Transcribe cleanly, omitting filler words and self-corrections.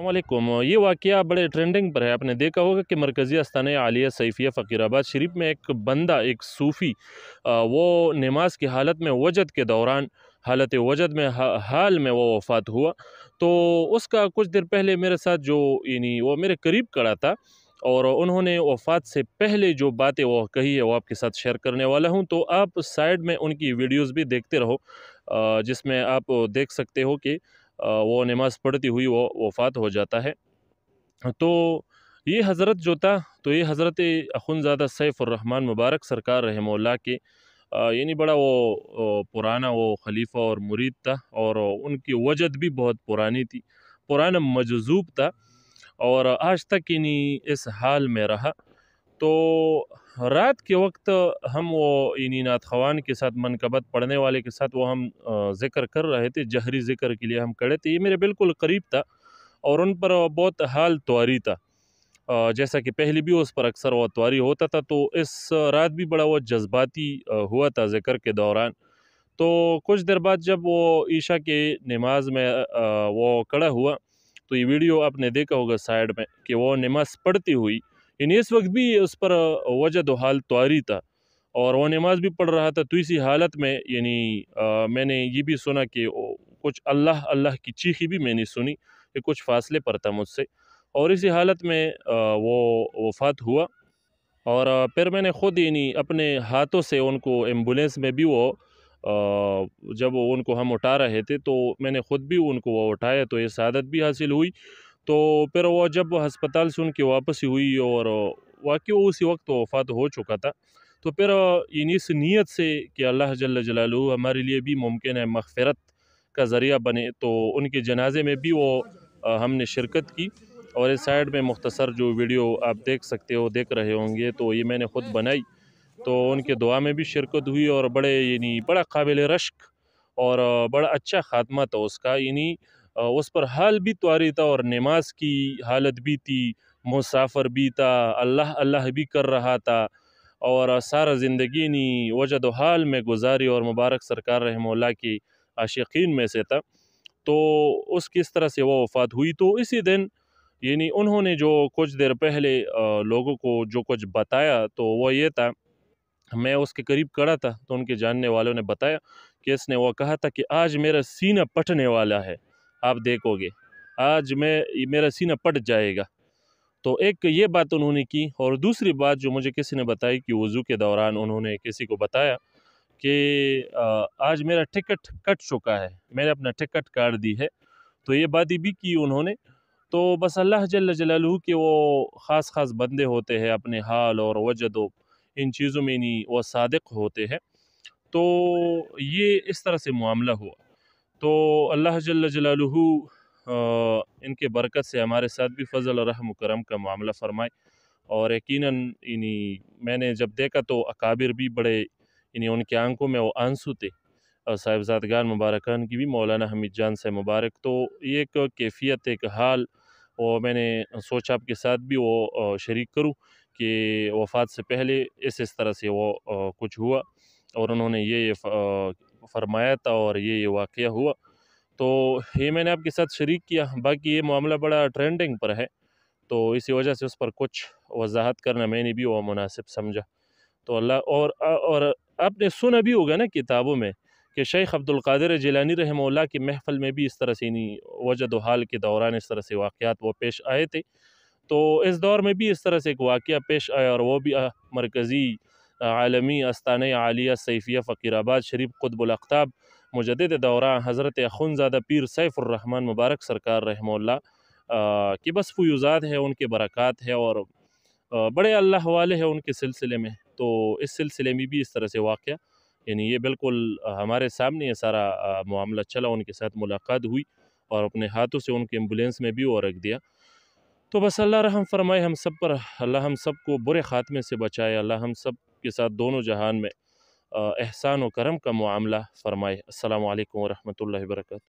वालेकुम। ये वाक़या बड़े ट्रेंडिंग पर है। आपने देखा होगा कि मरकज़ी आस्ताना आलिया सैफ़िया फ़कीराबाद शरीफ में एक बंदा, एक सूफ़ी वो नमाज की हालत में वजद के दौरान, हालत वजद में हाल में वो वफ़ात हुआ। तो उसका कुछ देर पहले मेरे साथ जो यानी वो मेरे करीब खड़ा था और उन्होंने वफ़ात से पहले जो बातें वो कही है वो आपके साथ शेयर करने वाला हूँ। तो आप साइड में उनकी वीडियोज़ भी देखते रहो, जिसमें आप देख सकते हो कि वो नमाज़ पढ़ती हुई वो वफ़ात हो जाता है। तो ये हज़रत जो था, तो ये हज़रत अख़ुंज़ादा सैफ़ुर्रहमान मुबारक सरकार रहमहुल्लाह के यानी बड़ा वो पुराना वो खलीफ़ा और मुरीद था, और उनकी वजद भी बहुत पुरानी थी, पुराना मजज़ूब था, और आज तक यानी इस हाल में रहा। तो रात के वक़्त हम वो इन्हीं नात ख़वान के साथ, मनक़बत पढ़ने वाले के साथ वो हम ज़िक्र कर रहे थे, जहरी ज़िक्र के लिए हम खड़े थे। ये मेरे बिल्कुल करीब था और उन पर बहुत हाल त्वारी था। जैसा कि पहले भी उस पर अक्सर वो त्वारी होता था, तो इस रात भी बड़ा वो जज़्बाती हुआ था ज़िक्र के दौरान। तो कुछ देर बाद जब वो ईशा के नमाज़ में वो खड़ा हुआ, तो ये वीडियो आपने देखा होगा साइड में कि वो नमाज़ पढ़ती हुई, यानी इस वक्त भी उस पर वजद व हाल त्वारी था और वो नमाज़ भी पढ़ रहा था। तो इसी हालत में यानी मैंने ये भी सुना कि कुछ अल्लाह अल्लाह की चीखी भी मैंने सुनी, कि कुछ फासले पर था मुझसे, और इसी हालत में वो वफ़ात हुआ। और फिर मैंने ख़ुद यानी अपने हाथों से उनको एम्बुलेंस में भी वो जब वो उनको हम उठा रहे थे, तो मैंने ख़ुद भी उनको वो उठाया, तो ये सआदत भी हासिल हुई। तो फिर वो जब हस्पताल से उनकी वापसी हुई और वाक़ई उसी वक्त तो वफ़ात हो चुका था। तो फिर यानी इस नीयत से कि अल्लाह जल्ल जलालुहु हमारे लिए भी मुमकिन है मग़फ़िरत का ज़रिया बने, तो उनके जनाज़े में भी वो हमने शिरकत की। और इस साइड में मुख्तसर जो वीडियो आप देख सकते हो, देख रहे होंगे, तो ये मैंने ख़ुद बनाई। तो उनके दुआ में भी शिरकत हुई और बड़े यानी बड़ा काबिल रश्क और बड़ा अच्छा ख़ात्मा था उसका। यानी उस पर हाल भी त्वारी था और नमाज की हालत भी थी, मुसाफ़िर भी था, अल्लाह अल्लाह भी कर रहा था, और सारा ज़िंदगी यानी वजद व हाल में गुज़ारी और मुबारक सरकार रहमहुल्लाह की आशिकीन में से था। तो उसकी इस तरह से वो वफ़ात हुई। तो इसी दिन यानी उन्होंने जो कुछ देर पहले लोगों को जो कुछ बताया, तो वो ये था, मैं उसके करीब खड़ा था, तो उनके जानने वालों ने बताया कि इसने वो कहा था कि आज मेरा सीना फटने वाला है, आप देखोगे, आज मेरा सीना फट जाएगा। तो एक ये बात उन्होंने की, और दूसरी बात जो मुझे किसी ने बताई कि वज़ू के दौरान उन्होंने किसी को बताया कि आज मेरा टिकट कट चुका है, मैंने अपना टिकट काट दी है। तो ये बातें भी की उन्होंने। तो बस अल्लाह जल्ल जलालुहु के वो ख़ास बंदे होते हैं, अपने हाल और वजद इन चीज़ों में नहीं वो सादिक़ होते हैं। तो ये इस तरह से मामला हुआ। तो अल्लाह जल्ल जलालुहु इनके बरकत से हमारे साथ भी फ़ज़ल और रहम करम का मामला फ़रमाए। और यकीनन यानी मैंने जब देखा तो अकाबिर भी बड़े, यानी उनकी आंखों में वो आंसू थे, साहिबज़ादगान मुबारकान की भी, मौलाना हमीद जान से मुबारक। तो ये एक कैफ़ियत, एक हाल, वो मैंने सोचा आपके साथ भी वो शरीक करूँ कि वफ़ात से पहले इस तरह से वो कुछ हुआ और उन्होंने ये फ़रमाया था और ये वाक़या हुआ। तो ये मैंने आपके साथ शरीक किया। बाकी ये मामला बड़ा ट्रेंडिंग पर है, तो इसी वजह से उस पर कुछ वज़ाहत करना मैंने भी वो मुनासिब समझा। तो अल्लाह और आपने सुना भी होगा ना किताबों में कि शेख अब्दुल क़ादिर जिलानी रहमहुल्लाह की महफ़िल में भी इस तरह से यानी वजद व हाल के दौरान इस तरह से वाक़यात वो पेश आए थे। तो इस दौर में भी इस तरह से एक वाक़या पेश आया, और वो भी मरकज़ी आलमी आस्ताना आलिया सैफ़िया फ़कीराबाद शरीफ क़ुतबुल अक़ताब मुजद्दिद दौरान हज़रत अख़ुंज़ादा पीर सैफ़ुर्रहमान मुबारक सरकार रहमहुल्लाह की बस फ़ुयूज़ात है, उनके बरक़ात है, और बड़े अल्लाह वाले हैं उनके सिलसिले में। तो इस सिलसिले में भी इस तरह से वाक़या, यानी ये बिल्कुल हमारे सामने ये सारा मामला चला, उनके साथ मुलाकात हुई और अपने हाथों से उनके एम्बुलेंस में भी वो रख दिया। तो बस अल्लाह रहम फ़रमाए हम सब पर, अल्लाह हम सब को बुरे ख़ात्मे से बचाए, अल्लाह हम सब के साथ दोनों जहान में एहसान व करम का मुआमला फ़रमाए। अस्सलामु अलैकुम व रहमतुल्लाहि व बरकातहू।